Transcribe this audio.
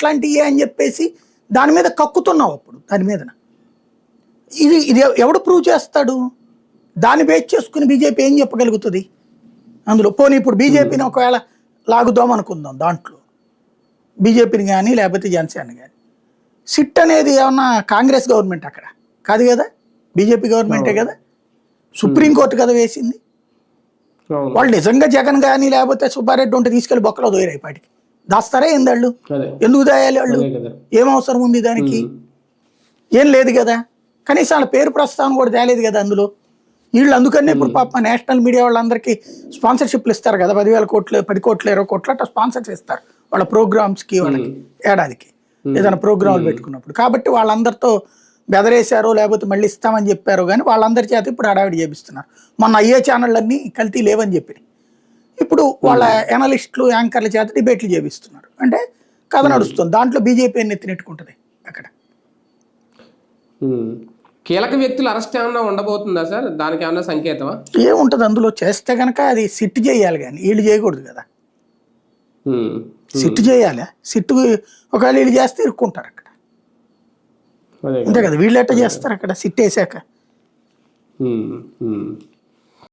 అట్లాంటివి అని చెప్పేసి దాని మీద కక్కుతున్నావు అప్పుడు దాని మీద ఇది ఇది ఎవడు ప్రూవ్ చేస్తాడు? దాన్ని బేస్ చేసుకుని బీజేపీ ఏం చెప్పగలుగుతుంది అందులో? పోనీ ఇప్పుడు బీజేపీని ఒకవేళ లాగుదాం అనుకుందాం, దాంట్లో బీజేపీని కానీ లేకపోతే జనసేన కానీ. సిట్ అనేది ఏమన్నా కాంగ్రెస్ గవర్నమెంట్ అక్కడ కాదు కదా, బీజేపీ గవర్నమెంటే కదా, సుప్రీంకోర్టు కదా వేసింది. వాళ్ళు నిజంగా జగన్ కానీ లేకపోతే సుబ్బారెడ్డి ఉంటే తీసుకెళ్లి బొక్కలో దోయరు ఇప్పటికి. దాస్తారా ఏందాళ్ళు? ఎందుకు దాయాలి వాళ్ళు? ఏం అవసరం ఉంది దానికి? ఏం లేదు కదా. కనీసం వాళ్ళ పేరు ప్రస్తావన కూడా తేలేదు కదా అందులో. వీళ్ళు అందుకనే ఇప్పుడు పాప నేషనల్ మీడియా వాళ్ళందరికీ స్పాన్సర్షిప్లు ఇస్తారు కదా, 10,000 కోట్లు 10 కోట్లు 20 కోట్లు అట్లా స్పాన్సర్స్ ఇస్తారు వాళ్ళ ప్రోగ్రామ్స్కి, వాళ్ళకి ఏడాదికి ఏదైనా ప్రోగ్రాంలు పెట్టుకున్నప్పుడు. కాబట్టి వాళ్ళందరితో బెదరేశారో లేకపోతే మళ్ళీ ఇస్తామని చెప్పారో కానీ వాళ్ళందరి చేత ఇప్పుడు హడావిడి చేపిస్తున్నారు. మొన్న అయ్యే ఛానళ్ళన్నీ కల్తీ లేవని చెప్పి ఇప్పుడు వాళ్ళ ఎనలిస్టులు యాంకర్ల చేత డిబేట్లు చేపిస్తున్నారు. అంటే కథ నడుస్తుంది దాంట్లో. బీజేపీ ఎత్తినెట్టుకుంటుంది అక్కడ. కీలక వ్యక్తులు అరెస్ట్ ఏమన్నా ఉండబోతుందా సార్? దానికి ఏమన్నా సంకేతమా? ఏముంటుంది అందులో? చేస్తే కనుక అది సిట్ చేయాలి కానీ వీళ్ళు చేయకూడదు కదా. సిట్ చేయాలి. సిట్ ఒకవేళ వీళ్ళు చేస్తే ఇరుక్కుంటారు అక్కడ. అంతే కదా, వీళ్ళు ఎట్ట చేస్తారు అక్కడ సిట్ వేసాక.